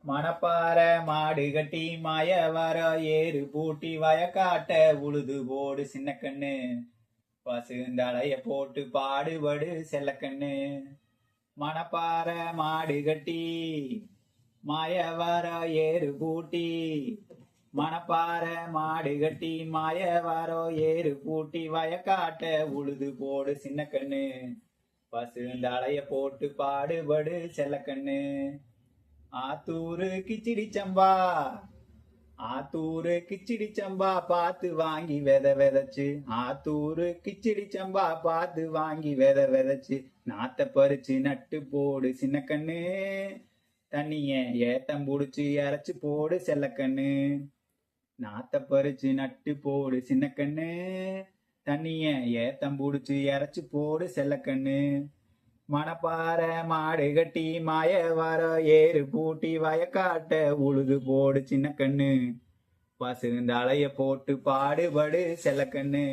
மணப்பாற மாடு கட்டி மாய வர ஏறு பூட்டி வயக்காட்ட உழுது போடு சின்ன கண்ணு பசுந்தலைய போட்டு பாடுபடு செல்லக்கண்ணு. மணப்பாற மாடு கட்டி மாய வர ஏறு பூட்டி மணப்பாற மாடு கட்டி மாய வர ஏறு பூட்டி வயக்காட்ட உழுது போடு சின்ன கண்ணு பசுந்தலைய போட்டு பாடுபடு செல்லக்கண்ணு. ஆத்தூரு கிச்சிடி சம்பா ஆத்தூரு கிச்சிடி சம்பா பார்த்து வாங்கி விதைச்சு ஆத்தூரு கிச்சிடி சம்பா பார்த்து வாங்கி விதைச்சு நாத்த பறிச்சு நட்டு போடு சின்ன கண்ணு தண்ணிய ஏத்தம் புடிச்சு இறைச்சு போடு செல்லக்கண்ணு. நாத்த பறிச்சு நட்டு போடு சின்ன கண்ணு தண்ணிய ஏத்தம் புடிச்சு இறைச்சு போடு செல்லக்கண்ணு. மணப்பாற மாடு கட்டி மாய வர ஏறு பூட்டி வயக்காட்ட உழுது போடு சின்ன கண்ணு பசுந்தலைய போட்டு பாடுபடு செல்லக்கண்ணு.